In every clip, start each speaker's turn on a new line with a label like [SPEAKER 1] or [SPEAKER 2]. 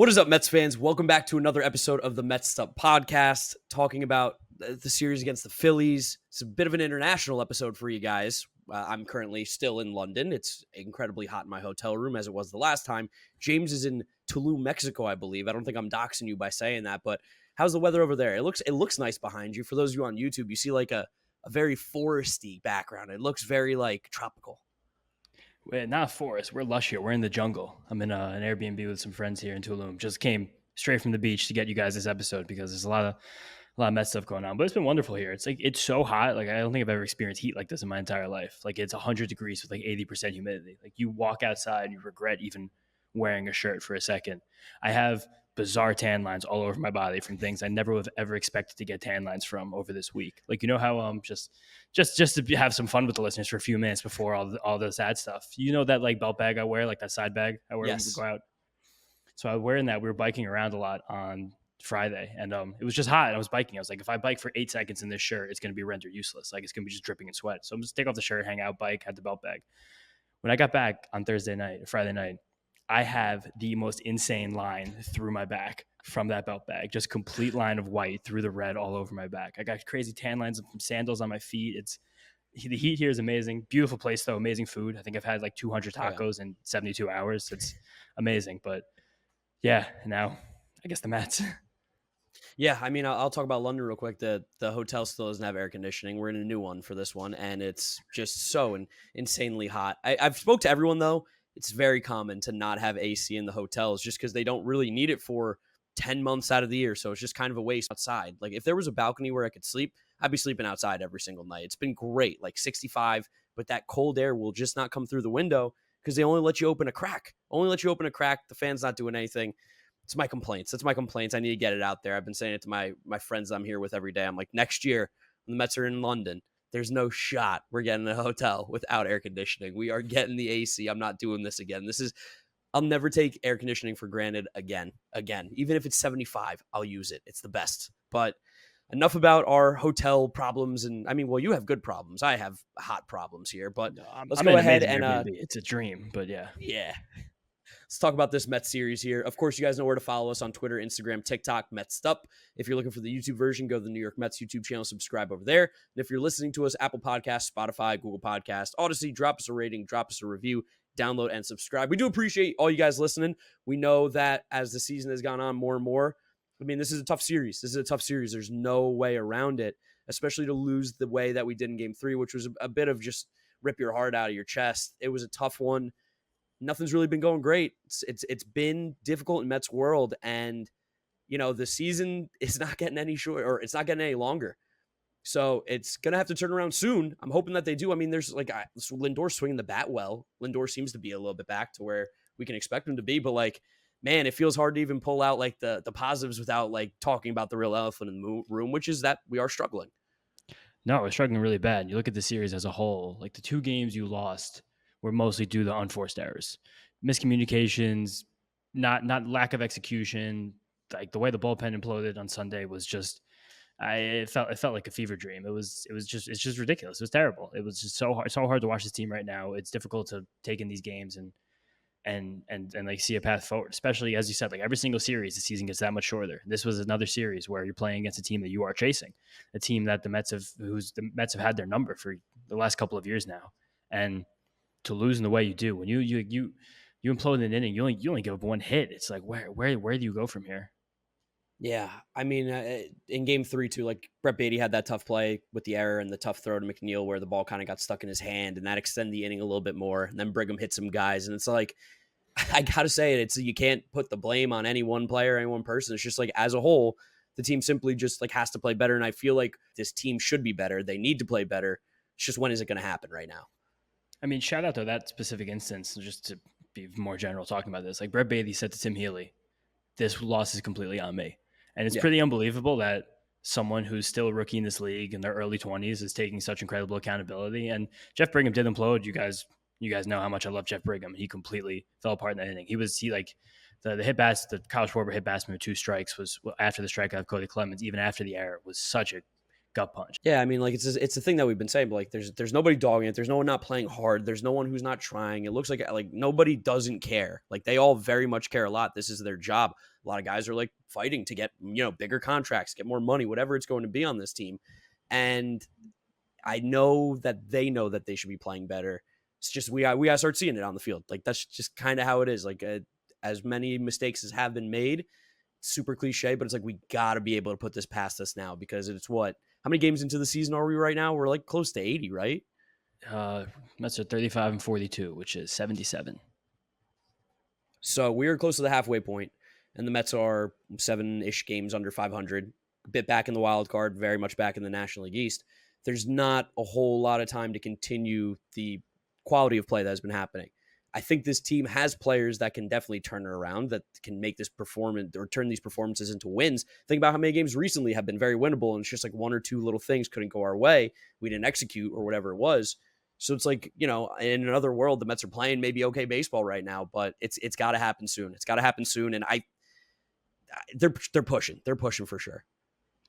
[SPEAKER 1] What is up, Mets fans? Welcome back to another episode of the Mets'd podcast, talking about the series against the Phillies. It's a bit of an international episode for you guys. I'm currently still in London. It's incredibly hot in my hotel room, as it was the last time. James is in Tulum, Mexico, I believe. I don't think I'm doxing you by saying that, but how's the weather over there? It looks nice behind you. For those of you on YouTube, you see like a very foresty background. It looks very like tropical.
[SPEAKER 2] We're not a forest. We're lush here. We're in the jungle. I'm in an Airbnb with some friends here in Tulum. Just came straight from the beach to get you guys this episode because there's a lot of Mets stuff going on. But it's been wonderful here. It's so hot. Like, I don't think I've ever experienced heat like this in my entire life. Like, it's 100 degrees with like 80% humidity. Like, you walk outside and you regret even wearing a shirt for a second. I have bizarre tan lines all over my body from things I never would have ever expected to get tan lines from over this week. Like, you know how just to have some fun with the listeners for a few minutes before all the sad stuff. You know that like belt bag I wear, like that side bag I wear when we go out. So I was wearing that. We were biking around a lot on Friday, and it was just hot. I was biking. I was like, if I bike for 8 seconds in this shirt, it's going to be rendered useless. Like, it's going to be just dripping in sweat. So I'm just take off the shirt, hang out, bike, had the belt bag. When I got back on Friday night, I have the most insane line through my back from that belt bag. Just complete line of white through the red all over my back. I got crazy tan lines from sandals on my feet. The heat here is amazing. Beautiful place, though. Amazing food. I think I've had like 200 tacos in 72 hours. It's amazing. But yeah, now I guess the Mets.
[SPEAKER 1] Yeah, I mean, I'll talk about London real quick. The hotel still doesn't have air conditioning. We're in a new one for this one, and it's just so insanely hot. I've spoke to everyone, though. It's very common to not have AC in the hotels just because they don't really need it for 10 months out of the year. So it's just kind of a waste outside. Like, if there was a balcony where I could sleep, I'd be sleeping outside every single night. It's been great, like 65, but that cold air will just not come through the window because they only let you open a crack. The fan's not doing anything. It's my complaints. That's my complaints. I need to get it out there. I've been saying it to my friends I'm here with every day. I'm like, next year when the Mets are in London, there's no shot we're getting a hotel without air conditioning. We are getting the AC. I'm not doing this again. I'll never take air conditioning for granted again. Even if it's 75, I'll use it. It's the best. But enough about our hotel problems. And I mean, well, you have good problems. I have hot problems here, but let's go ahead and
[SPEAKER 2] it's a dream, but yeah.
[SPEAKER 1] Let's talk about this Mets series here. Of course, you guys know where to follow us on Twitter, Instagram, TikTok, Mets'd. If you're looking for the YouTube version, go to the New York Mets YouTube channel, subscribe over there. And if you're listening to us, Apple Podcasts, Spotify, Google Podcasts, Odyssey, drop us a rating, drop us a review, download and subscribe. We do appreciate all you guys listening. We know that as the season has gone on more and more, I mean, this is a tough series. There's no way around it, especially to lose the way that we did in Game 3, which was a bit of just rip your heart out of your chest. It was a tough one. Nothing's really been going great. It's been difficult in Mets world, and you know the season is not getting any short, or it's not getting any longer. So it's gonna have to turn around soon. I'm hoping that they do. I mean, there's like Lindor swinging the bat well. Lindor seems to be a little bit back to where we can expect him to be, but like, man, it feels hard to even pull out like the positives without like talking about the real elephant in the room, which is that we are struggling.
[SPEAKER 2] No, we're struggling really bad. You look at the series as a whole. Like, the 2 games you lost were mostly due to unforced errors, miscommunications, not lack of execution. Like, the way the bullpen imploded on Sunday was just, it felt like a fever dream. It's just ridiculous. It was terrible. It was just so hard to watch this team right now. It's difficult to take in these games and like see a path forward, especially as you said, like every single series, the season gets that much shorter. This was another series where you're playing against a team that you are chasing, a team that the Mets have had their number for the last couple of years now, and to lose in the way you do when you implode in an inning, you only give up 1 hit. It's like where do you go from here?
[SPEAKER 1] Yeah, I mean, in Game 3 too, like Brett Beatty had that tough play with the error and the tough throw to McNeil where the ball kind of got stuck in his hand, and that extended the inning a little bit more. And then Brigham hit some guys, and it's like, I gotta say it, you can't put the blame on any one player, any one person. It's just like as a whole, the team simply just like has to play better. And I feel like this team should be better. They need to play better. It's just when is it going to happen right now?
[SPEAKER 2] I mean, shout out to that specific instance, just to be more general talking about this. Like Brett Beatty said to Tim Healy, this loss is completely on me. And it's pretty unbelievable that someone who's still a rookie in this league in their early 20s is taking such incredible accountability. And Jeff Brigham did implode. You guys know how much I love Jeff Brigham. He completely fell apart in that inning. The hit bats, the Kyle Schwarber hit batsman with 2 strikes was after the strikeout of Cody Clemens, even after the error, was such a gut punch.
[SPEAKER 1] Yeah, I mean, like it's a thing that we've been saying, but like there's nobody dogging it. There's no one not playing hard. There's no one who's not trying. It looks like nobody doesn't care. Like they all very much care a lot. This is their job. A lot of guys are like fighting to get bigger contracts, get more money, whatever it's going to be on this team. And I know that they should be playing better. It's just we gotta start seeing it on the field. Like that's just kind of how it is. Like as many mistakes as have been made, super cliche, but it's like we got to be able to put this past us now because it's what? How many games into the season are we right now? We're like close to 80, right?
[SPEAKER 2] Mets are 35 and 42, which is 77.
[SPEAKER 1] So we are close to the halfway point, and the Mets are 7-ish games under 500, a bit back in the wild card, very much back in the National League East. There's not a whole lot of time to continue the quality of play that has been happening. I think this team has players that can definitely turn it around, that can make this performance or turn these performances into wins. Think about how many games recently have been very winnable, and it's just like one or two little things couldn't go our way. We didn't execute or whatever it was. So it's like, in another world, the Mets are playing maybe okay baseball right now, but it's got to happen soon. It's got to happen soon, and they're pushing. They're pushing for sure.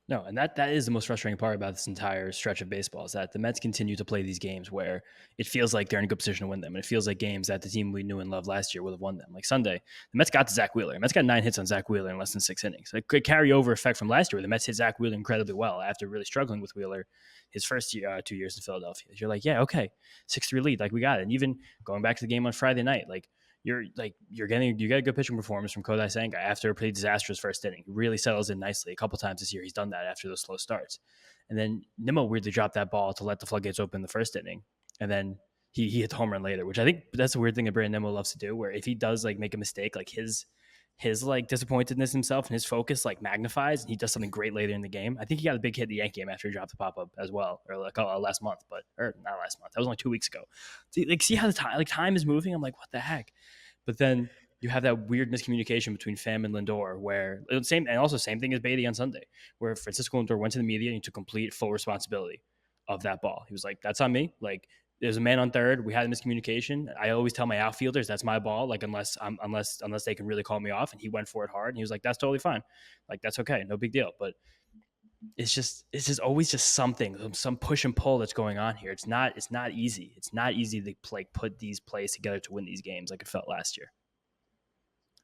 [SPEAKER 2] No, and that is the most frustrating part about this entire stretch of baseball is that the Mets continue to play these games where it feels like they're in a good position to win them. And it feels like games that the team we knew and loved last year would have won them. Like Sunday, the Mets got to Zach Wheeler. The Mets got 9 hits on Zach Wheeler in less than 6 innings. It could carry over effect from last year where the Mets hit Zach Wheeler incredibly well after really struggling with Wheeler his first 2 years in Philadelphia. You're like, yeah, okay, 6-3 lead, like we got it. And even going back to the game on Friday night, like, you get a good pitching performance from Kodai Senga after a pretty disastrous first inning. He really settles in nicely. A couple times this year he's done that after those slow starts. And then Nimmo weirdly dropped that ball to let the floodgates open in the first inning. And then he hit the home run later, which I think that's a weird thing that Brandon Nimmo loves to do, where if he does like make a mistake, like his like disappointedness in himself and his focus like magnifies and he does something great later in the game. I think he got a big hit in the Yankee game after he dropped the pop-up as well, or like last month, or not last month. That was only 2 weeks ago. See how the time is moving? I'm like, what the heck? But then you have that weird miscommunication between Pham and Lindor, where same thing as Beatty on Sunday, where Francisco Lindor went to the media and he took complete full responsibility of that ball. He was like, "That's on me. Like, there's a man on third. We had a miscommunication. I always tell my outfielders that's my ball. Like, unless they can really call me off." And he went for it hard. And he was like, "That's totally fine. Like, that's okay. No big deal." But it's just always just something, some push and pull that's going on here. It's not easy. It's not easy to put these plays together to win these games like it felt last year.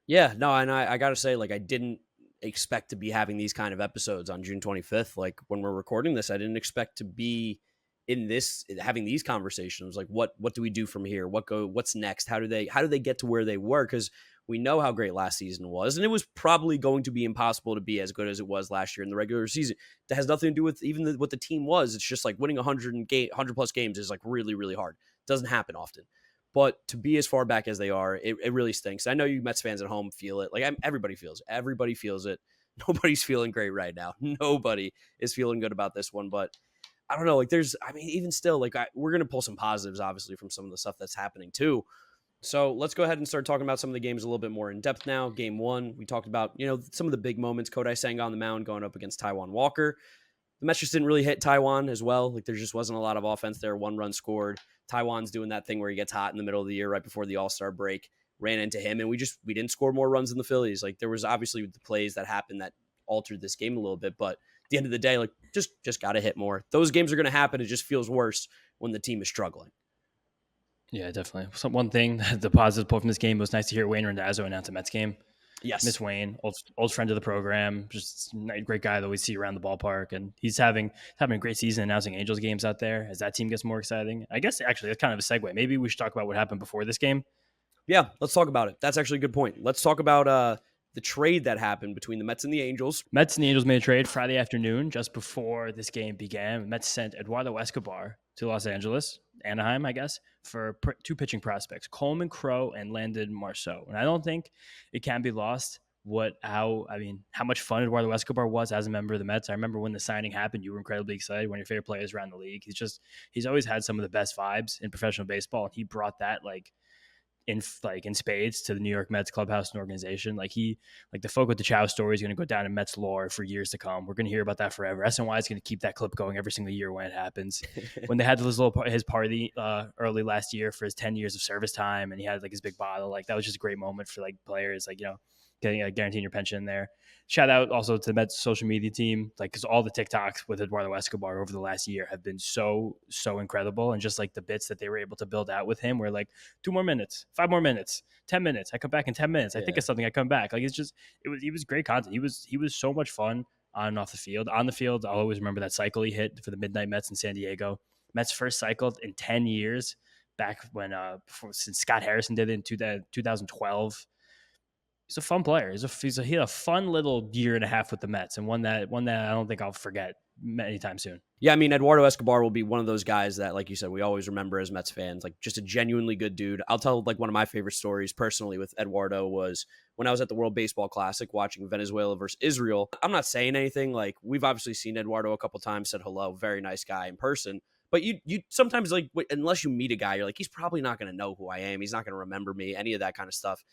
[SPEAKER 1] Yeah, no, and I got to say, like, I didn't expect to be having these kind of episodes on June 25th. Like, when we're recording this, I didn't expect to be having these conversations. Like, what do we do from here? What's next? How do they get to where they were? Because we know how great last season was, and it was probably going to be impossible to be as good as it was last year in the regular season. That has nothing to do with even what the team was. It's just like winning 100 plus games is like really, really hard. It doesn't happen often. But to be as far back as they are, it really stinks. I know you Mets fans at home feel it. Like everybody feels it. Everybody feels it. Nobody's feeling great right now. Nobody is feeling good about this one. But I don't know. Like even still, like we're going to pull some positives, obviously, from some of the stuff that's happening too. So let's go ahead and start talking about some of the games a little bit more in depth now. Game 1, we talked about, some of the big moments. Kodai Senga on the mound going up against Taijuan Walker. The Mets just didn't really hit Taijuan as well. Like there just wasn't a lot of offense there. 1 run scored. Taijuan's doing that thing where he gets hot in the middle of the year right before the All-Star break. Ran into him, and we didn't score more runs than the Phillies. Like there was obviously the plays that happened that altered this game a little bit, but at the end of the day, like just got to hit more. Those games are going to happen. It just feels worse when the team is struggling.
[SPEAKER 2] Yeah, definitely. So one thing, the positive pull from this game was nice to hear Wayne Randazzo announce a Mets game.
[SPEAKER 1] Yes.
[SPEAKER 2] Miss Wayne, old friend of the program, just a great guy that we see around the ballpark. And he's having a great season announcing Angels games out there as that team gets more exciting. I guess actually that's kind of a segue. Maybe we should talk about what happened before this game.
[SPEAKER 1] Yeah, let's talk about it. That's actually a good point. Let's talk about the trade that happened between the Mets and the Angels.
[SPEAKER 2] Mets and the Angels made a trade Friday afternoon just before this game began. Mets sent Eduardo Escobar to Los Angeles, Anaheim, I guess, for 2 pitching prospects, Coleman Crowe and Landon Marceau. And I don't think it can be lost how much fun Eduardo Escobar was as a member of the Mets. I remember when the signing happened, you were incredibly excited. One of your favorite players around the league. He's always had some of the best vibes in professional baseball, and he brought that in spades to the New York Mets clubhouse and organization. The Fogo de Chao story is going to go down in Mets lore for years to come. We're going to hear about that forever. SNY is going to keep that clip going every single year when it happens. When they had his party early last year for his 10 years of service time, and he had his big bottle, that was just a great moment for players. guaranteeing your pension there. Shout out also to the Mets social media team, like because all the TikToks with Eduardo Escobar over the last year have been so incredible, and just like the bits that they were able to build out with him, were like 2 more minutes, 5 more minutes, 10 minutes. I come back in 10 minutes. I think
[SPEAKER 1] Yeah.
[SPEAKER 2] of something. I come back. Like he was great content. He was so much fun on and off the field. On the field, I'll always remember that cycle he hit for the Midnight Mets in San Diego. Mets first cycle in 10 years, back when since Scott Harrison did it in 2012. He's a fun player. He had a fun little year and a half with the Mets, and one that I don't think I'll forget anytime soon.
[SPEAKER 1] Yeah, I mean, Eduardo Escobar will be one of those guys that, like you said, we always remember as Mets fans, like just a genuinely good dude. I'll tell like one of my favorite stories personally with Eduardo was when I was at the World Baseball Classic watching Venezuela versus Israel. I'm not saying anything, like we've obviously seen Eduardo a couple times, said hello, very nice guy in person. But you sometimes like unless you meet a guy, you're like, he's probably not going to know who I am. He's not going to remember me, any of that kind of stuff.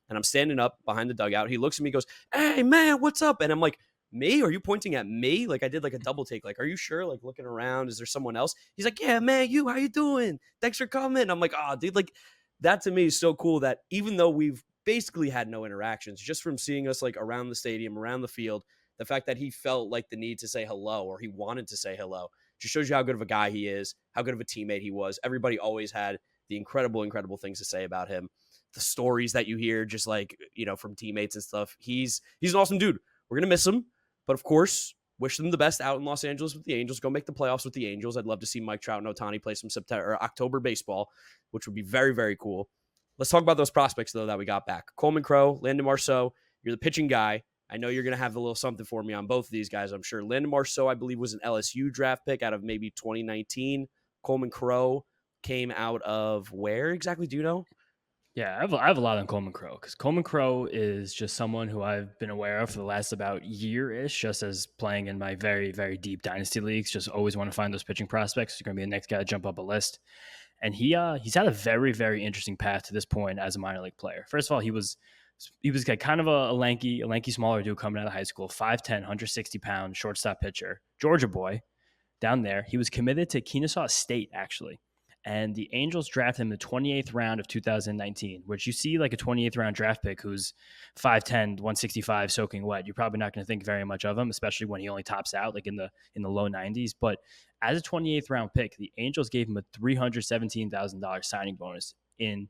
[SPEAKER 1] And I'm standing up behind the dugout. He looks at me, goes, "Hey man, what's up?" And I'm like, "Me? Are you pointing at me?" Like I did like a double take. Like, "Are you sure?" Like looking around, is there someone else? He's like, "Yeah, man, you. How you doing? Thanks for coming." I'm like, "Oh, dude, like that to me is so cool that even though we've basically had no interactions, just from seeing us like around the stadium, around the field, the fact that he felt like the need to say hello or he wanted to say hello just shows you how good of a guy he is, how good of a teammate he was. Everybody always had the incredible things to say about him. The stories that you hear, just like, from teammates and stuff. He's an awesome dude. We're going to miss him. But of course, wish them the best out in Los Angeles with the Angels. Go make the playoffs with the Angels. I'd love to see Mike Trout and Ohtani play some September or October baseball, which would be very, very cool. Let's talk about those prospects, though, that we got back. Coleman Crow, Landon Marceau. You're the pitching guy. I know you're going to have a little something for me on both of these guys, I'm sure. Landon Marceau, I believe, was an LSU draft pick out of maybe 2019. Coleman Crow came out of where exactly? Do you know?
[SPEAKER 2] Yeah, I have a lot on Coleman Crow, because Coleman Crow is just someone who I've been aware of for the last about year-ish, just as playing in my very, very deep dynasty leagues. Just always want to find those pitching prospects. He's going to be the next guy to jump up a list. And he's had a very, very interesting path to this point as a minor league player. First of all, he was like kind of a lanky, smaller dude coming out of high school, 5'10", 160-pound shortstop pitcher, Georgia boy down there. He was committed to Kennesaw State, actually. And the Angels drafted him in the 28th round of 2019, which you see like a 28th round draft pick who's 5'10", 165, soaking wet. You're probably not going to think very much of him, especially when he only tops out like in the low 90s. But as a 28th round pick, the Angels gave him a $317,000 signing bonus in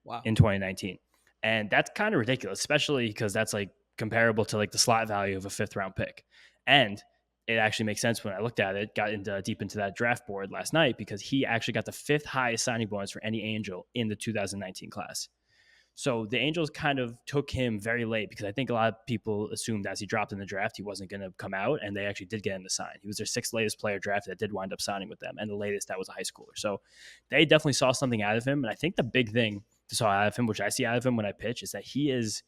[SPEAKER 2] 2019. And that's kind of ridiculous, especially because that's like comparable to like the slot value of a 5th round pick. And it actually makes sense when I looked at it, got deep into that draft board last night, because he actually got the 5th highest signing bonus for any Angel in the 2019 class. So the Angels kind of took him very late, because I think a lot of people assumed as he dropped in the draft, he wasn't going to come out, and they actually did get him to sign. He was their 6th latest player drafted that did wind up signing with them, and the latest that was a high schooler. So they definitely saw something out of him, and I think the big thing to saw out of him, which I see out of him when I pitch, is that he is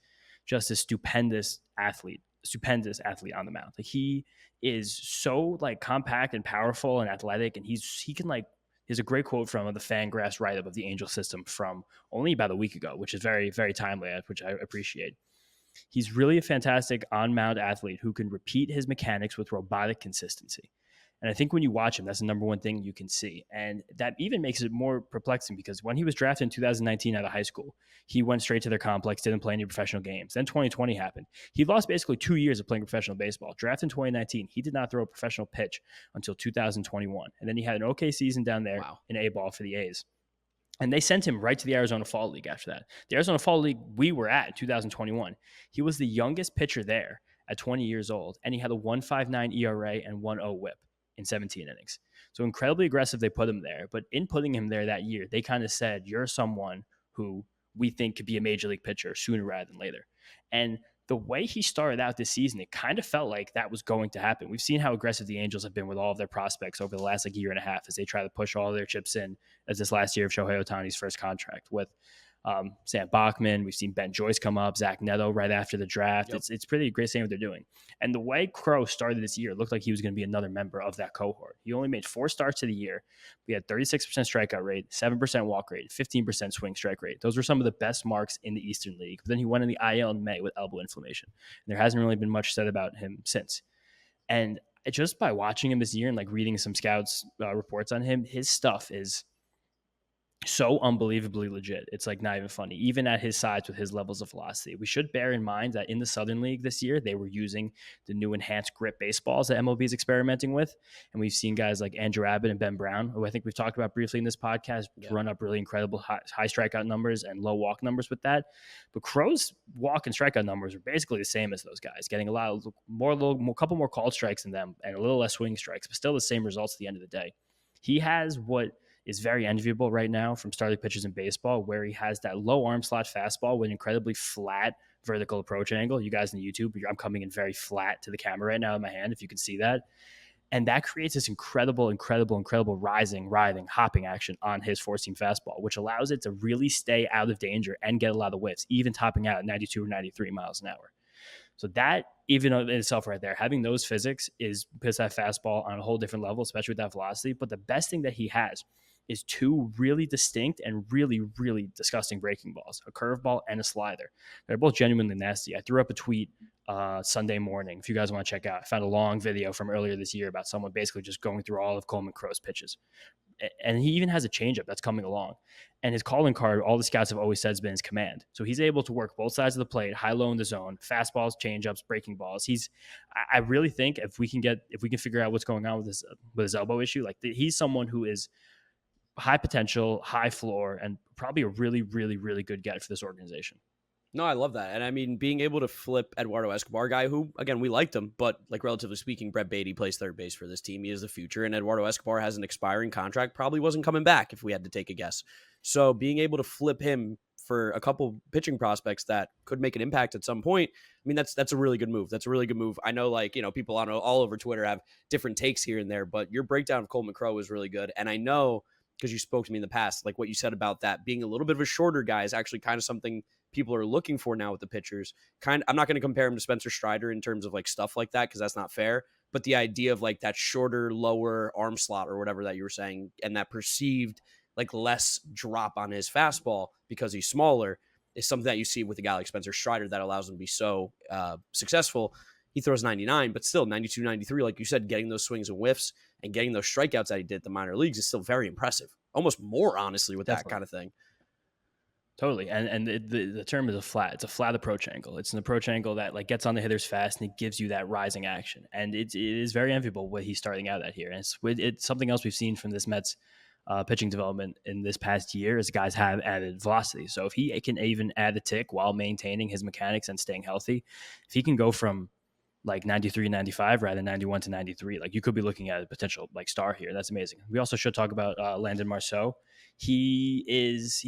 [SPEAKER 2] just a stupendous athlete on the mound. Like he is so like compact and powerful and athletic, and he can like. There's a great quote from the Fangraphs write-up of the Angel system from only about a week ago, which is very, very timely, which I appreciate. He's really a fantastic on-mound athlete who can repeat his mechanics with robotic consistency. And I think when you watch him, that's the number one thing you can see. And that even makes it more perplexing, because when he was drafted in 2019 out of high school, he went straight to their complex, didn't play any professional games. Then 2020 happened. He lost basically 2 years of playing professional baseball. Drafted in 2019, he did not throw a professional pitch until 2021. And then he had an okay season down there in A-ball for the A's. And they sent him right to the Arizona Fall League after that. The Arizona Fall League we were at in 2021. He was the youngest pitcher there at 20 years old, and he had a 1.59 ERA and 1.0 WHIP in 17 innings. So incredibly aggressive, they put him there. But in putting him there that year, they kind of said, you're someone who we think could be a major league pitcher sooner rather than later. And the way he started out this season, it kind of felt like that was going to happen. We've seen how aggressive the Angels have been with all of their prospects over the last like year and a half, as they try to push all their chips in, as this last year of Shohei Ohtani's first contract with Sam Bachman. We've seen Ben Joyce come up, Zach Neto right after the draft. Yep. It's pretty great seeing what they're doing. And the way Crow started this year, it looked like he was going to be another member of that cohort. He only made 4 starts of the year. We had 36% strikeout rate, 7% walk rate, 15% swing strike rate. Those were some of the best marks in the Eastern League. But then he went in the IL in May with elbow inflammation. And there hasn't really been much said about him since. And just by watching him this year and like reading some scouts reports on him, his stuff is so unbelievably legit. It's like not even funny, even at his size with his levels of velocity. We should bear in mind that in the Southern League this year, they were using the new enhanced grip baseballs that MLB is experimenting with. And we've seen guys like Andrew Abbott and Ben Brown, who I think we've talked about briefly in this podcast,
[SPEAKER 1] Yeah.
[SPEAKER 2] run up really incredible high strikeout numbers and low walk numbers with that. But Crow's walk and strikeout numbers are basically the same as those guys, getting a lot of couple more called strikes than them and a little less swing strikes, but still the same results at the end of the day. He has what is very enviable right now from starting pitchers in baseball, where he has that low arm slot fastball with an incredibly flat vertical approach angle. You guys in YouTube, I'm coming in very flat to the camera right now in my hand, if you can see that. And that creates this incredible rising, writhing, hopping action on his four-seam fastball, which allows it to really stay out of danger and get a lot of whiffs, even topping out at 92 or 93 miles an hour. So that, even in itself right there, having those physics is puts that fastball on a whole different level, especially with that velocity. But the best thing that he has is two really distinct and really, really disgusting breaking balls, a curveball and a slider. They're both genuinely nasty. I threw up a tweet Sunday morning. If you guys want to check out, I found a long video from earlier this year about someone basically just going through all of Coleman Crow's pitches. And he even has a changeup that's coming along. And his calling card, all the scouts have always said, has been his command. So he's able to work both sides of the plate, high, low in the zone, fastballs, changeups, breaking balls. I really think if we can figure out what's going on with his elbow issue, like he's someone who is high potential, high floor, and probably a really, really, really good get for this organization.
[SPEAKER 1] No, I love that. And I mean, being able to flip Eduardo Escobar, guy who, again, we liked him, but like relatively speaking, Brett Beatty plays third base for this team. He is the future. And Eduardo Escobar has an expiring contract, probably wasn't coming back if we had to take a guess. So being able to flip him for a couple pitching prospects that could make an impact at some point, I mean, that's a really good move. That's a really good move. I know, like, people on all over Twitter have different takes here and there, but your breakdown of Coleman Crow was really good. And I know, because you spoke to me in the past, like what you said about that being a little bit of a shorter guy is actually kind of something people are looking for now with the pitchers. I'm not going to compare him to Spencer Strider in terms of like stuff like that, because that's not fair. But the idea of like that shorter, lower arm slot or whatever that you were saying, and that perceived like less drop on his fastball because he's smaller, is something that you see with a guy like Spencer Strider that allows him to be so successful. He throws 99, but still 92, 93, like you said, getting those swings and whiffs and getting those strikeouts that he did at the minor leagues is still very impressive. Almost more, honestly, with
[SPEAKER 2] Definitely.
[SPEAKER 1] that kind of thing.
[SPEAKER 2] Totally. And the term is it's a flat approach angle. It's an approach angle that like gets on the hitters fast and it gives you that rising action. And it is very enviable what he's starting out at here. And it's something else we've seen from this Mets pitching development in this past year is guys have added velocity. So if he can even add a tick while maintaining his mechanics and staying healthy, if he can go from like 93 95 rather than 91 to 93, like you could be looking at a potential like star here. That's amazing. We also should talk about Landon Marceau. He's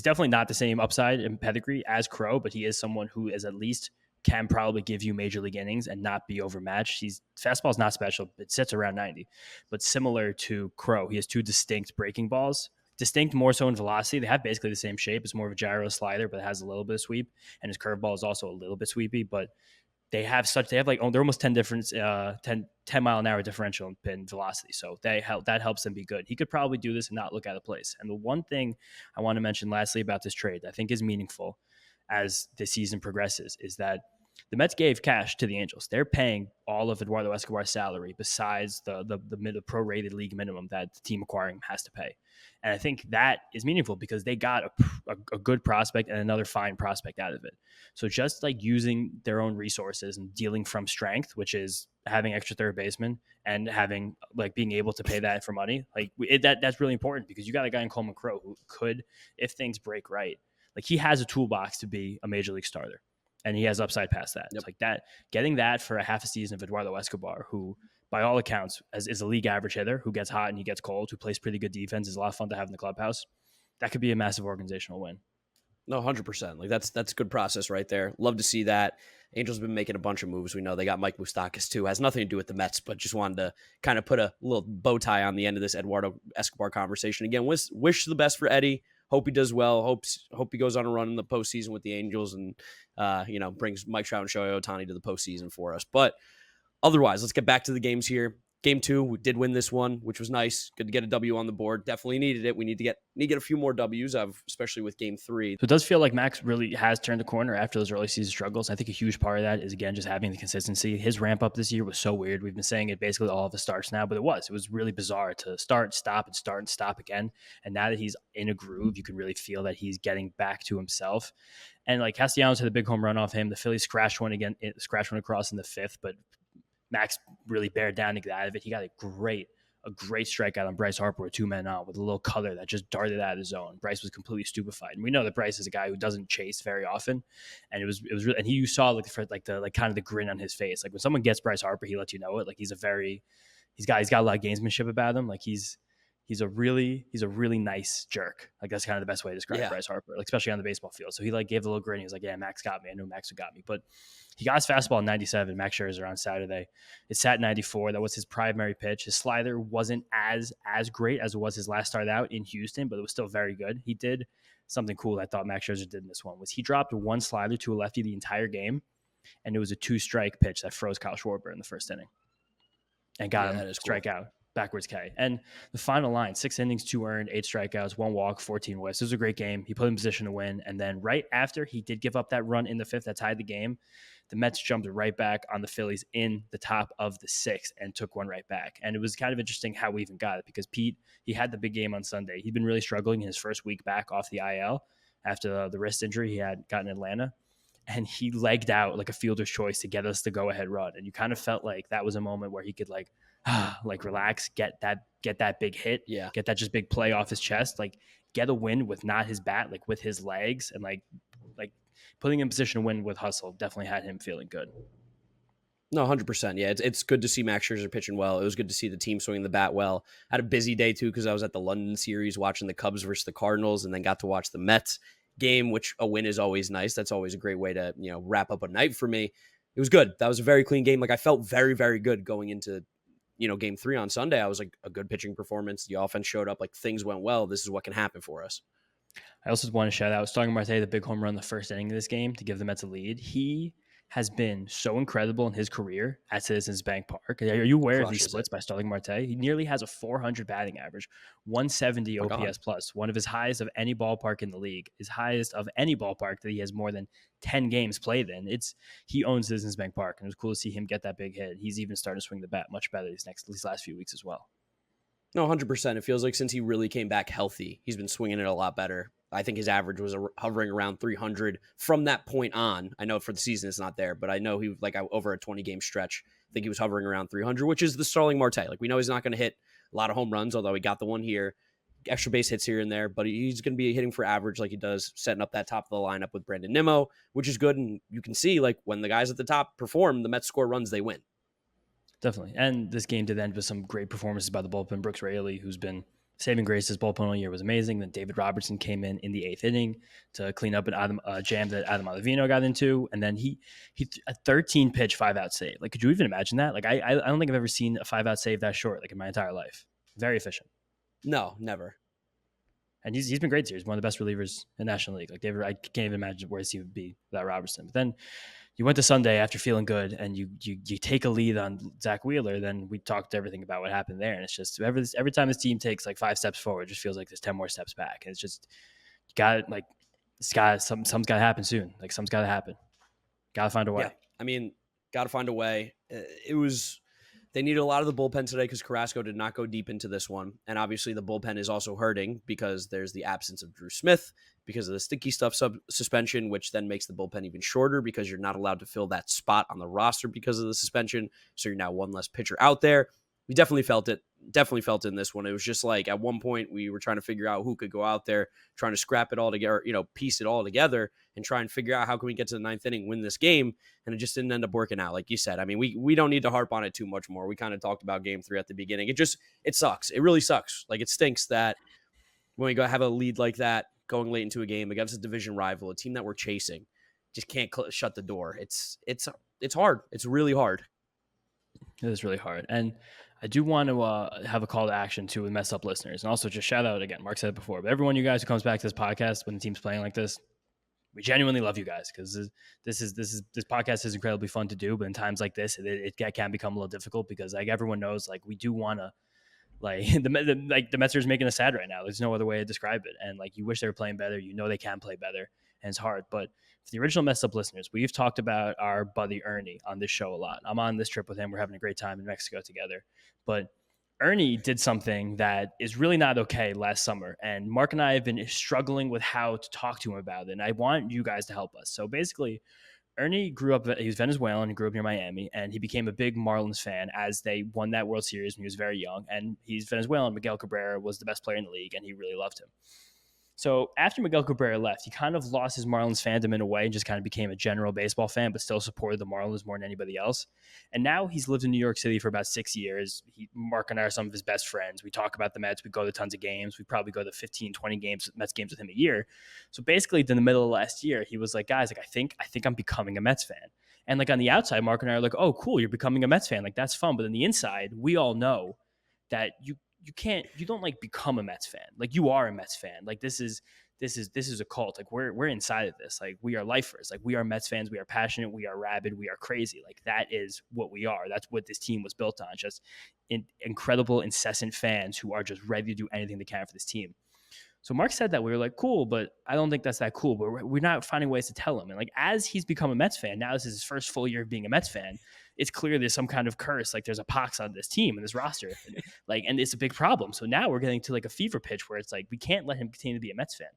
[SPEAKER 2] definitely not the same upside and pedigree as Crow, but he is someone who is at least can probably give you major league innings and not be overmatched. Fastball is not special. It sits around 90, but similar to Crow, he has two distinct breaking balls, distinct more so in velocity. They have basically the same shape. It's more of a gyro slider, but it has a little bit of sweep, and his curveball is also a little bit sweepy, but they're almost 10 mile an hour differential in velocity. So that helps them be good. He could probably do this and not look out of place. And the one thing I want to mention lastly about this trade that I think is meaningful as the season progresses is that the Mets gave cash to the Angels. They're paying all of Eduardo Escobar's salary besides the prorated league minimum that the team acquiring has to pay. And I think that is meaningful because they got a good prospect and another fine prospect out of it. So just like using their own resources and dealing from strength, which is having extra third baseman and having like being able to pay that for money, like that's really important because you got a guy in Coleman Crow who could, if things break right, like he has a toolbox to be a major league starter. And he has upside past that. Yep. It's like that, getting that for a half a season of Eduardo Escobar, who by all accounts is a league average hitter, who gets hot and he gets cold, who plays pretty good defense, is a lot of fun to have in the clubhouse. That could be a massive organizational win.
[SPEAKER 1] No, 100%. Like that's a good process right there. Love to see that. Angels have been making a bunch of moves. We know they got Mike Moustakas too. Has nothing to do with the Mets, but just wanted to kind of put a little bow tie on the end of this Eduardo Escobar conversation. Again, wish the best for Eddie. Hope he does well. Hope he goes on a run in the postseason with the Angels and brings Mike Trout and Shohei Ohtani to the postseason for us. But otherwise, let's get back to the games here. Game 2, we did win this one, which was nice. Good to get a W on the board. Definitely needed it. We need to get a few more Ws, especially with Game 3.
[SPEAKER 2] So it does feel like Max really has turned the corner after those early season struggles. I think a huge part of that is, again, just having the consistency. His ramp up this year was so weird. We've been saying it basically all of the starts now, but it was really bizarre to start, and stop again. And now that he's in a groove, you can really feel that he's getting back to himself. And like Castellanos had a big home run off him. The Phillies scratched one across in the 5th, but Max really bared down to get out of it. He got a great strikeout on Bryce Harper with 2 men out with a little color that just darted out of the zone. Bryce was completely stupefied, and we know that Bryce is a guy who doesn't chase very often. And it was really, and you saw kind of the grin on his face. Like when someone gets Bryce Harper, he lets you know it. Like he's got a lot of gamesmanship about him. Like he's a really nice jerk. Like that's kind of the best way to describe Bryce Harper, like especially on the baseball field. So he like gave a little grin. He was like, "Yeah, Max got me. I knew Max would got me." But he got his fastball in 97. Max Scherzer on Saturday. It sat 94. That was his primary pitch. His slider wasn't as great as it was his last start out in Houston, but it was still very good. He did something cool I thought Max Scherzer did in this one was he dropped one slider to a lefty the entire game, and it was a 2-strike pitch that froze Kyle Schwarber in the first inning and got him to strike out. Backwards K. And the final line, 6 innings, 2 earned, 8 strikeouts, 1 walk, 14 whiffs. It was a great game. He put him in position to win. And then right after he did give up that run in the 5th that tied the game, the Mets jumped right back on the Phillies in the top of the 6th and took one right back. And it was kind of interesting how we even got it because Pete, he had the big game on Sunday. He'd been really struggling in his first week back off the IL after the wrist injury he had gotten in Atlanta. And he legged out like a fielder's choice to get us the go-ahead run. And you kind of felt like that was a moment where he could like relax, get that big hit, get that just big play off his chest, like get a win with not his bat, like with his legs, and like putting him in position to win with hustle definitely had him feeling good.
[SPEAKER 1] No, 100%. Yeah, it's good to see Max Scherzer pitching well. It was good to see the team swinging the bat well. I had a busy day too because I was at the London series watching the Cubs versus the Cardinals, and then got to watch the Mets game, which a win is always nice. That's always a great way to wrap up a night for me. It was good. That was a very clean game. Like I felt very, very good going into Game 3 on Sunday. I was like a good pitching performance. The offense showed up. Like things went well. This is what can happen for us.
[SPEAKER 2] I also want to shout out Starling Marte, the big home run in the first inning of this game to give the Mets a lead. He has been so incredible in his career at Citizens Bank Park. Are you aware of these splits by Starling Marte? He nearly has a 400 batting average, 170 OPS plus, one of his highest of any ballpark in the league, his highest of any ballpark that he has more than 10 games played in. He owns Citizens Bank Park, and it was cool to see him get that big hit. He's even starting to swing the bat much better these last few weeks as well.
[SPEAKER 1] No, 100%. It feels like since he really came back healthy, he's been swinging it a lot better. I think his average was hovering around 300 from that point on. I know for the season it's not there, but I know he over a 20-game stretch, I think he was hovering around 300, which is the Starling Marte. Like we know he's not going to hit a lot of home runs, although he got the one here, extra base hits here and there, but he's going to be hitting for average like he does, setting up that top of the lineup with Brandon Nimmo, which is good. And you can see like when the guys at the top perform, the Mets score runs, they win.
[SPEAKER 2] Definitely. And this game did end with some great performances by the bullpen. Brooks Raley, who's been saving grace, his bullpen all year, was amazing. Then David Robertson came in the 8th inning to clean up an jam that Adam Ottavino got into. And then he a 13-pitch 5-out save. Like, could you even imagine that? Like, I don't think I've ever seen a 5-out save that short, like in my entire life. Very efficient.
[SPEAKER 1] No, never.
[SPEAKER 2] And he's been great this year. He's one of the best relievers in the National League. Like David, I can't even imagine where he would be without Robertson. But then you went to Sunday after feeling good, and you take a lead on Zach Wheeler. Then we talked everything about what happened there, and it's just every time this team takes like 5 steps forward, it just feels like there's 10 more steps back. And it's just something's got to happen soon. Like something's got to happen. Got to find a way.
[SPEAKER 1] Yeah, I mean, got to find a way. They needed a lot of the bullpen today because Carrasco did not go deep into this one. And obviously the bullpen is also hurting because there's the absence of Drew Smith because of the sticky stuff suspension, which then makes the bullpen even shorter because you're not allowed to fill that spot on the roster because of the suspension. So you're now one less pitcher out there. We definitely felt it in this one. It was just like at one point we were trying to figure out who could go out there, trying to scrap it all together, piece it all together and try and figure out how can we get to the 9th inning, win this game. And it just didn't end up working out. Like you said, I mean, we don't need to harp on it too much more. We kind of talked about game 3 at the beginning. It sucks. It really sucks. Like it stinks that when we go have a lead like that going late into a game against a division rival, a team that we're chasing, just can't shut the door. It's hard. It's really hard.
[SPEAKER 2] It is really hard. And I do want to have a call to action to Mess Up listeners. And also just shout out again, Mark said it before, but everyone you guys who comes back to this podcast when the team's playing like this, We genuinely love you guys because this podcast is incredibly fun to do. But in times like this, it can become a little difficult because like everyone knows, like we do want to. Like the Mets are making us sad right now. There's no other way to describe it. And like you wish they were playing better. You know they can play better, and it's hard. But for the original Messed Up listeners, we've talked about our buddy Ernie on this show a lot. I'm on this trip with him. We're having a great time in Mexico together. But Ernie did something that is really not okay last summer. And Mark and I have been struggling with how to talk to him about it. And I want you guys to help us. So basically, Ernie grew up, he was Venezuelan and grew up near Miami, and he became a big Marlins fan as they won that World Series when he was very young. And he's Venezuelan. Miguel Cabrera was the best player in the league, and he really loved him. So after Miguel Cabrera left, he kind of lost his Marlins fandom in a way and just kind of became a general baseball fan, but still supported the Marlins more than anybody else. And now he's lived in New York City for about 6 years. Mark and I are some of his best friends. We talk about the Mets. We go to tons of games. We probably go to 15, 20 Mets games with him a year. So basically, in the middle of last year, he was like, guys, like I think I'm becoming a Mets fan. And like on the outside, Mark and I are like, oh, cool, you're becoming a Mets fan. Like that's fun. But on the inside, we all know that you don't like become a Mets fan. Like you are a Mets fan. Like this is a cult. Like we're inside of this. Like we are lifers. Like we are Mets fans. We are passionate. We are rabid. We are crazy. Like that is what we are. That's what this team was built on. Just incredible, incessant fans who are just ready to do anything they can for this team. So Mark said that we were like, cool, but I don't think that's that cool. But we're not finding ways to tell him. And like, as he's become a Mets fan, now this is his first full year of being a Mets fan. It's clear there's some kind of curse. Like there's a pox on this team and this roster, and it's a big problem. So now we're getting to like a fever pitch where it's like, we can't let him continue to be a Mets fan.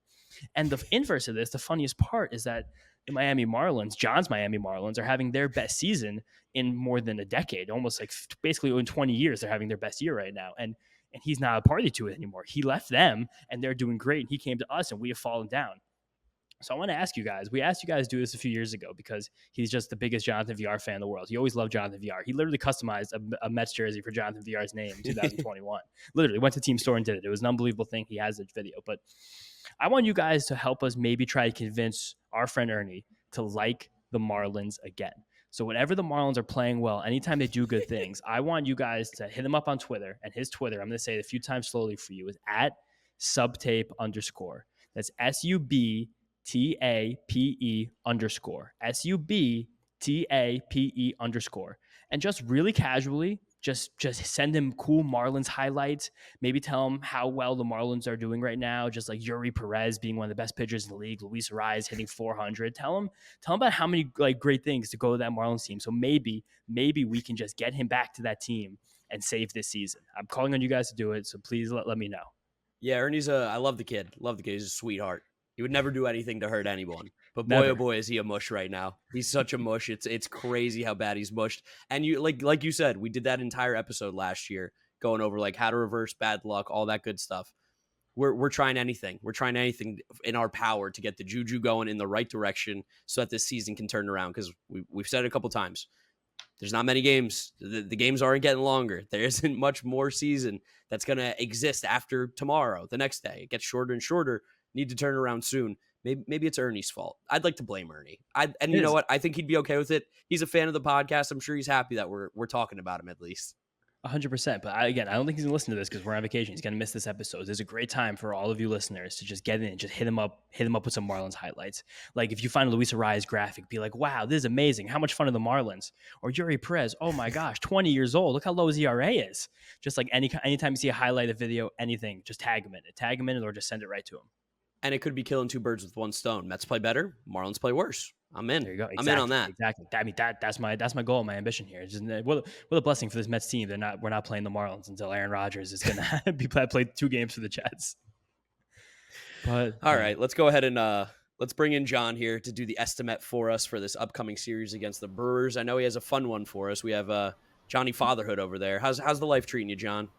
[SPEAKER 2] And the inverse of this, the funniest part is that the Miami Marlins, John's Miami Marlins, are having their best season in more than a decade, almost like basically in 20 years, they're having their best year right now. And he's not a party to it anymore. He left them and they're doing great. And he came to us and we have fallen down. So I want to ask you guys, we asked you guys to do this a few years ago because he's just the biggest Jonathan VR fan in the world. He always loved Jonathan VR. He literally customized a Mets jersey for Jonathan VR's name in 2021. Literally went to Team Store and did it. It was an unbelievable thing. He has the video. But I want you guys to help us maybe try to convince our friend Ernie to like the Marlins again. So whenever the Marlins are playing well, anytime they do good things, I want you guys to hit him up on Twitter. And his Twitter, I'm going to say it a few times slowly for you, is @subtape_. That's SUBTAPE_. SUBTAPE_. And just really casually, just send him cool Marlins highlights. Maybe tell him how well the Marlins are doing right now. Just like Yuri Perez being one of the best pitchers in the league, Luis Arraez hitting 400. Tell him about how many like great things to go to that Marlins team. So maybe we can just get him back to that team and save this season. I'm calling on you guys to do it. So please let me know.
[SPEAKER 1] Yeah, Ernie's I love the kid. Love the kid. He's a sweetheart. He would never do anything to hurt anyone. But boy, oh boy, is he a mush right now. He's such a mush. It's crazy how bad he's mushed. And you like you said, we did that entire episode last year, going over like how to reverse bad luck, all that good stuff. We're trying anything. We're trying anything in our power to get the juju going in the right direction so that this season can turn around. Because we've said it a couple times. There's not many games. The games aren't getting longer. There isn't much more season that's going to exist after tomorrow, the next day. It gets shorter and shorter. Need to turn around soon. Maybe it's Ernie's fault. I'd like to blame Ernie. You know what? I think he'd be okay with it. He's a fan of the podcast. I'm sure he's happy that we're talking about him at least.
[SPEAKER 2] 100%. But I don't think he's going to listen to this because we're on vacation. He's going to miss this episode. There's a great time for all of you listeners to just get in and just hit him up with some Marlins highlights. Like if you find a Luis Arraez graphic, be like, wow, this is amazing. How much fun are the Marlins? Or Yuri Perez, oh my gosh, 20 years old. Look how low his ERA is. Just like anytime you see a highlight, a video, anything, just tag him in it. Tag him in it or just send it right to him.
[SPEAKER 1] And it could be killing two birds with one stone. Mets play better, Marlins play worse. I'm in.
[SPEAKER 2] There you go. Exactly,
[SPEAKER 1] I'm in on that.
[SPEAKER 2] Exactly. I mean, that's my goal, my ambition here. It's just, what a blessing for this Mets team. We're not playing the Marlins until Aaron Rodgers is going to be played 2 games for the Jets. But
[SPEAKER 1] all right, let's go ahead and let's bring in John here to do the estimate for us for this upcoming series against the Brewers. I know he has a fun one for us. We have Johnny Fatherhood over there. How's the life treating you, John?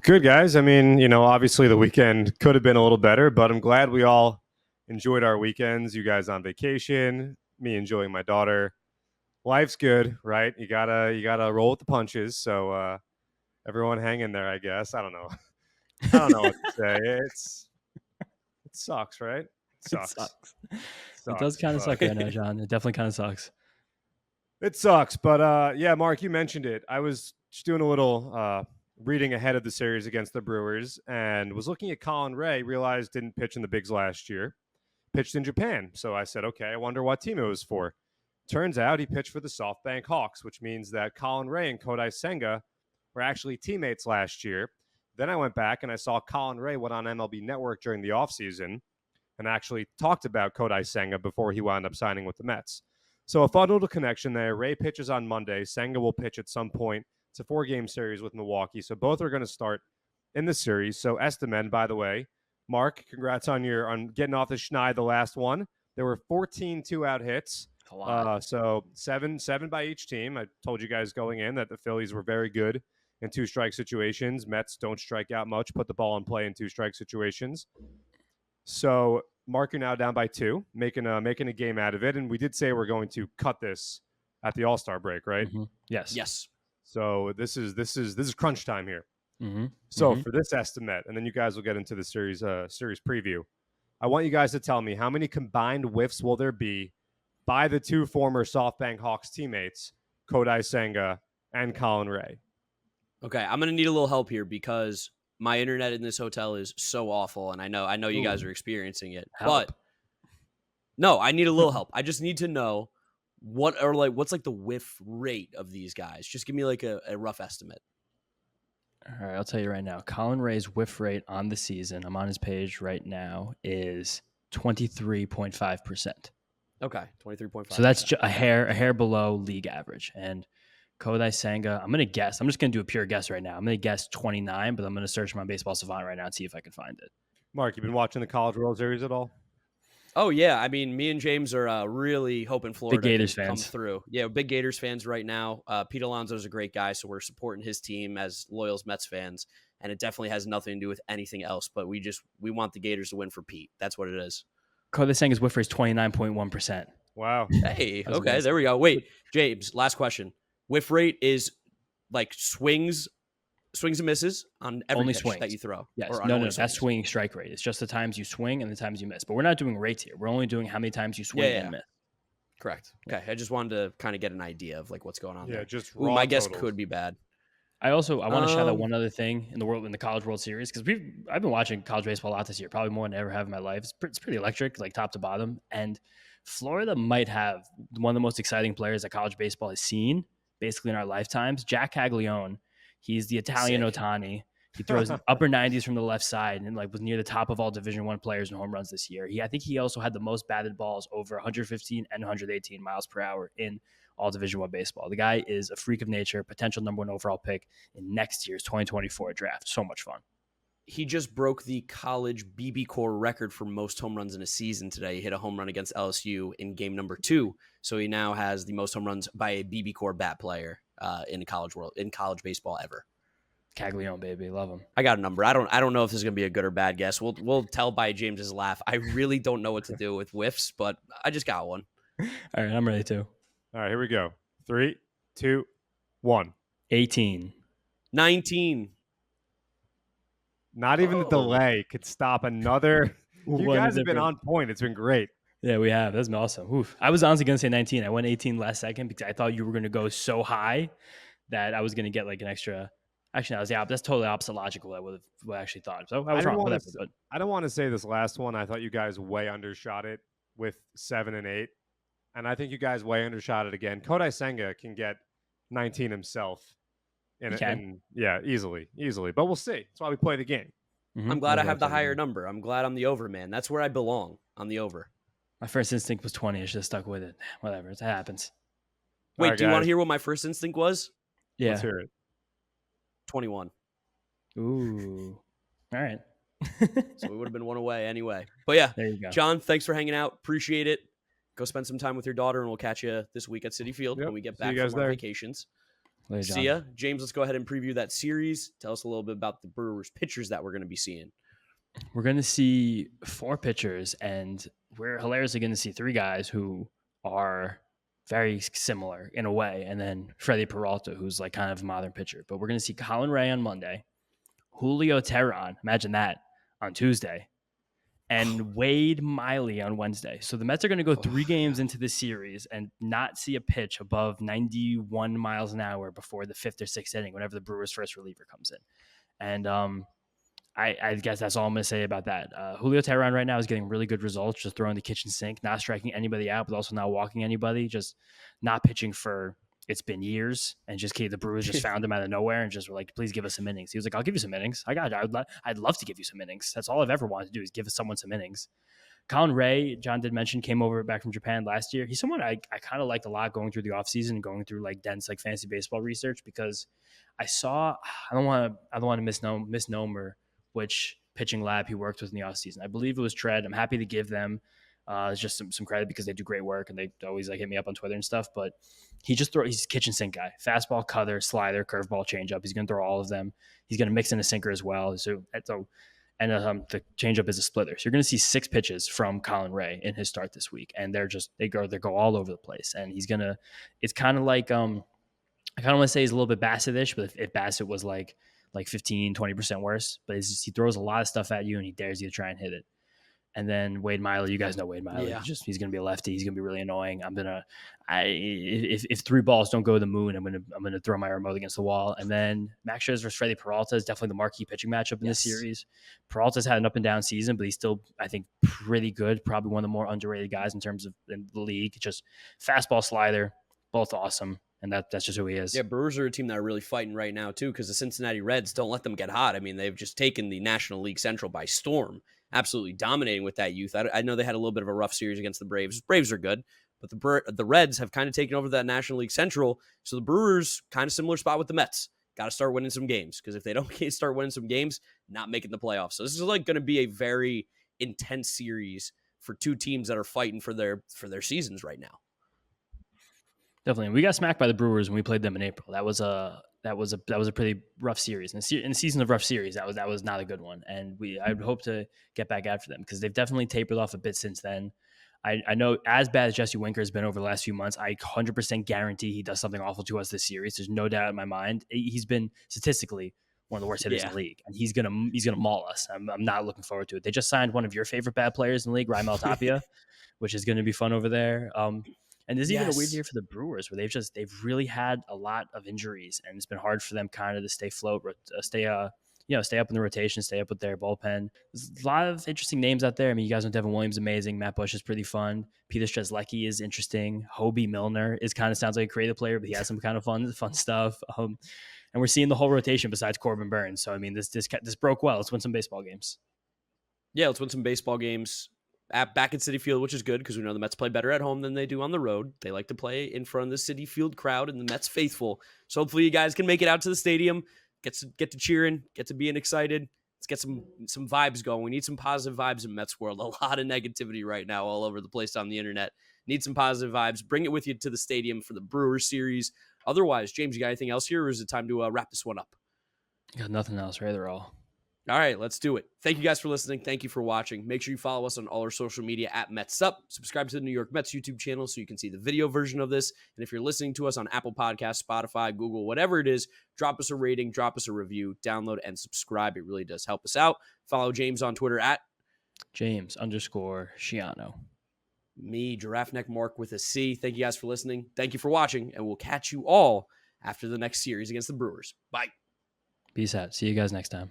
[SPEAKER 3] Good, guys. I mean, obviously the weekend could have been a little better, but I'm glad we all enjoyed our weekends. You guys on vacation, me enjoying my daughter. Life's good, right? You gotta roll with the punches. So everyone hang in there, I guess. I don't know. I don't know what to say. It sucks, right? It sucks.
[SPEAKER 2] It does kind of suck right now, John. It definitely kind of sucks.
[SPEAKER 3] It sucks, but yeah, Mark, you mentioned it. I was just doing a little reading ahead of the series against the Brewers and was looking at Colin Ray, realized didn't pitch in the bigs last year. pitched in Japan. So I said, okay, I wonder what team it was for. Turns out he pitched for the SoftBank Hawks, which means that Colin Ray and Kodai Senga were actually teammates last year. Then I went back and I saw Colin Ray went on MLB Network during the offseason and actually talked about Kodai Senga before he wound up signing with the Mets. So a fun little connection there. Ray pitches on Monday. Senga will pitch at some point. It's a 4-game series with Milwaukee. So both are going to start in the series. So Estimen, by the way, Mark, congrats on getting off the schneid, the last one. There were 14 2-out hits.
[SPEAKER 2] A lot.
[SPEAKER 3] So seven by each team. I told you guys going in that the Phillies were very good in 2-strike situations. Mets don't strike out much, put the ball in play in 2-strike situations. So Mark, you're now down by 2, making a game out of it. And we did say we're going to cut this at the All-Star break, right?
[SPEAKER 2] Mm-hmm. Yes.
[SPEAKER 3] So this is crunch time here.
[SPEAKER 2] Mm-hmm.
[SPEAKER 3] So for this estimate, and then you guys will get into the series preview. I want you guys to tell me how many combined whiffs will there be by the 2 former SoftBank Hawks teammates, Kodai Senga and Colin Ray.
[SPEAKER 1] Okay, I'm gonna need a little help here because my internet in this hotel is so awful, and I know you guys are experiencing it.
[SPEAKER 2] Help.
[SPEAKER 1] But no, I need a little help. I just need to know what's like the whiff rate of these guys. Just give me like a rough estimate.
[SPEAKER 2] All right, I'll tell you right now. Colin Ray's whiff rate on the season, I'm on his page right now, is 23.5%.
[SPEAKER 1] Okay, 23.5.
[SPEAKER 2] So that's a hair below league average. And Kodai Senga, I'm going to guess. I'm just going to do a pure guess right now. I'm going to guess 29, but I'm going to search my Baseball Savant right now and see if I can find it.
[SPEAKER 3] Mark, you been watching the College World Series at all?
[SPEAKER 1] Oh yeah, I mean, me and James are really hoping Florida
[SPEAKER 2] Big Gators
[SPEAKER 1] can come
[SPEAKER 2] fans.
[SPEAKER 1] through. Yeah, big Gators fans right now. Pete Alonso is a great guy, so we're supporting his team as loyal Mets fans, and it definitely has nothing to do with anything else. But we want the Gators to win for Pete. That's what it is.
[SPEAKER 2] Kodai Senga's whiff rate is 29.1%.
[SPEAKER 3] Wow.
[SPEAKER 1] Hey,
[SPEAKER 2] That's
[SPEAKER 1] okay,
[SPEAKER 2] amazing.
[SPEAKER 1] there we go. Wait, James, last question. Whiff rate is like swings and misses on every
[SPEAKER 2] Only
[SPEAKER 1] pitch
[SPEAKER 2] swings.
[SPEAKER 1] that you throw.
[SPEAKER 2] Yes.
[SPEAKER 1] Or on
[SPEAKER 2] No,
[SPEAKER 1] only
[SPEAKER 2] that's
[SPEAKER 1] swings?
[SPEAKER 2] swinging strike rate. It's just the times you swing and the times you miss. But we're not doing rates here. We're only doing how many times you swing and miss.
[SPEAKER 1] Correct. Okay, I just wanted to kind of get an idea of like what's going on there.
[SPEAKER 3] Just
[SPEAKER 1] Ooh,
[SPEAKER 3] raw
[SPEAKER 1] my guess
[SPEAKER 3] totals.
[SPEAKER 1] could be bad.
[SPEAKER 2] I want to shout out one other thing in the College World Series, because I've been watching college baseball a lot this year, probably more than I ever have in my life. It's pretty electric, like top to bottom. And Florida might have one of the most exciting players that college baseball has seen, basically in our lifetimes. Jack Caglione. He's the Italian
[SPEAKER 1] Sick.
[SPEAKER 2] Otani. He throws upper 90s from the left side and like was near the top of all Division I players in home runs this year. I think he also had the most batted balls over 115 and 118 miles per hour in all Division I baseball. The guy is a freak of nature, potential number 1 overall pick in next year's 2024 draft. So much fun.
[SPEAKER 1] He just broke the college BB Core record for most home runs in a season today. He hit a home run against LSU in game number 2. So he now has the most home runs by a BB Core bat player in college baseball ever.
[SPEAKER 2] Caglione, baby. Love him.
[SPEAKER 1] I got a number. I don't know if this is going to be a good or bad guess. We'll tell by James's laugh. I really don't know what to do with whiffs, but I just got one.
[SPEAKER 2] All right, I'm ready too.
[SPEAKER 3] All right, here we go. 3, 2, 1.
[SPEAKER 2] 18.
[SPEAKER 1] 19.
[SPEAKER 3] Not even the delay could stop another. You
[SPEAKER 2] One
[SPEAKER 3] guys have been
[SPEAKER 2] different.
[SPEAKER 3] on point. It's been great.
[SPEAKER 2] Yeah, we have. That's been awesome. Oof. I was honestly going to say 19. I went 18 last second because I thought you were going to go so high that I was going to get like an extra. Actually, no, that's totally opposite logical. I would have actually thought. So I was wrong. Whatever, but
[SPEAKER 3] I don't want to say this last one. I thought you guys way undershot it with 7 and 8. And I think you guys way undershot it again. Kodai Senga can get 19 himself. Easily. But we'll see. That's why we play the game.
[SPEAKER 2] Mm-hmm.
[SPEAKER 1] I'm glad I have the higher number. I'm glad I'm the over man. That's where I belong. I'm the over.
[SPEAKER 2] My first instinct was 20. I should have stuck with it. Whatever. It happens.
[SPEAKER 1] Wait,
[SPEAKER 3] right,
[SPEAKER 1] do you want
[SPEAKER 3] guys.
[SPEAKER 1] to hear what my first instinct was?
[SPEAKER 2] Yeah.
[SPEAKER 3] Let's hear it.
[SPEAKER 1] 21.
[SPEAKER 2] Ooh. All right.
[SPEAKER 1] So we would have been one away anyway. But yeah,
[SPEAKER 2] There you go.
[SPEAKER 1] John, thanks for hanging out. Appreciate it. Go spend some time with your daughter, and we'll catch you this week at Citi Field
[SPEAKER 3] Yep.
[SPEAKER 1] when we get
[SPEAKER 3] See
[SPEAKER 1] back
[SPEAKER 3] you guys
[SPEAKER 1] from our
[SPEAKER 3] there.
[SPEAKER 1] vacations.
[SPEAKER 2] Later, John.
[SPEAKER 1] See ya. James, let's go ahead and preview that series. Tell us a little bit about the Brewers pitchers that we're going to be seeing.
[SPEAKER 2] We're going to see 4 pitchers, and we're hilariously going to see 3 guys who are very similar in a way, and then Freddie Peralta, who's like kind of a modern pitcher. But we're going to see Colin Ray on Monday, Julio Teheran, imagine that, on Tuesday, and Wade Miley on Wednesday. So the Mets are going to go 3 games into the series and not see a pitch above 91 miles an hour before the 5th or 6th inning, whenever the Brewers' first reliever comes in. And I guess that's all I'm going to say about that. Julio Teheran right now is getting really good results, just throwing the kitchen sink, not striking anybody out, but also not walking anybody, just not pitching for it's been years. And just the Brewers just found him out of nowhere and just were like, please give us some innings. He was like, I'll give you some innings. I got it. I'd love to give you some innings. That's all I've ever wanted to do is give someone some innings. Colin Ray, John did mention, came over back from Japan last year. He's someone I kind of liked a lot going through the offseason and going through like dense like fantasy baseball research because I saw I don't want to misnomer which pitching lab he worked with in the offseason. I believe it was Tread. I'm happy to give them just some credit because they do great work and they always like hit me up on Twitter and stuff. But he's a kitchen sink guy. Fastball, cutter, slider, curveball, changeup. He's going to throw all of them. He's going to mix in a sinker as well. And the changeup is a splitter. So you're going to see 6 pitches from Colin Ray in his start this week, and they go all over the place. And it's kind of like I kind of want to say he's a little bit Bassett-ish, but if Bassett was like 15, 20% worse, but he throws a lot of stuff at you and he dares you to try and hit it. And then Wade Miley, you guys know Wade Miley.
[SPEAKER 1] Yeah.
[SPEAKER 2] He's going to be a lefty. He's going to be really annoying. If 3 balls don't go to the moon, I'm going to throw my remote against the wall. And then Max Scherzer versus Freddie Peralta is definitely the marquee pitching matchup in this series. Peralta's had an up and down season, but he's still, I think, pretty good. Probably one of the more underrated guys in terms of in the league. Just fastball, slider, both awesome. And that's just who he is.
[SPEAKER 1] Yeah, Brewers are a team that are really fighting right now, too, because the Cincinnati Reds don't let them get hot. I mean, they've just taken the National League Central by storm, absolutely dominating with that youth. I know they had a little bit of a rough series against the Braves. Braves are good, but the Reds have kind of taken over that National League Central. So the Brewers, kind of similar spot with the Mets. Got to start winning some games, because if they don't start winning some games, not making the playoffs. So this is like going to be a very intense series for 2 teams that are fighting for their seasons right now.
[SPEAKER 2] Definitely. We got smacked by the Brewers when we played them in April. That was a pretty rough series. In a season of rough series, that was not a good one. And I would hope to get back after them because they've definitely tapered off a bit since then. I know as bad as Jesse Winker has been over the last few months, I 100% guarantee he does something awful to us this series. There's no doubt in my mind. He's been statistically one of the worst hitters in the league, and he's gonna maul us. I'm not looking forward to it. They just signed one of your favorite bad players in the league, Raimel Tapia, which is going to be fun over there. And there's even a weird year for the Brewers where they've really had a lot of injuries, and it's been hard for them kind of to stay stay up in the rotation, stay up with their bullpen. There's a lot of interesting names out there. I mean, you guys know Devin Williams is amazing. Matt Bush is pretty fun. Peter Strzelecki is interesting. Hobie Milner sounds like a creative player, but he has some kind of fun stuff. And we're seeing the whole rotation besides Corbin Burns. So I mean, this broke well. Let's win some baseball games.
[SPEAKER 1] Yeah, let's win some baseball games. Back at Citi Field, which is good because we know the Mets play better at home than they do on the road. They like to play in front of the Citi Field crowd and the Mets faithful. So hopefully you guys can make it out to the stadium, get to cheering, get to being excited. Let's get some vibes going. We need some positive vibes in Mets world. A lot of negativity right now all over the place on the internet. Need some positive vibes. Bring it with you to the stadium for the Brewers series. Otherwise, James, you got anything else here, or is it time to wrap this one up?
[SPEAKER 2] Got nothing else, right? They're all.
[SPEAKER 1] All right, let's do it. Thank you guys for listening. Thank you for watching. Make sure you follow us on all our social media at Mets'd. Subscribe to the New York Mets YouTube channel so you can see the video version of this. And if you're listening to us on Apple Podcasts, Spotify, Google, whatever it is, drop us a rating, drop us a review, download, and subscribe. It really does help us out. Follow James on Twitter at
[SPEAKER 2] James_Schiano.
[SPEAKER 1] Me, Giraffe Neck Mark with a C. Thank you guys for listening. Thank you for watching, and we'll catch you all after the next series against the Brewers. Bye.
[SPEAKER 2] Peace out. See you guys next time.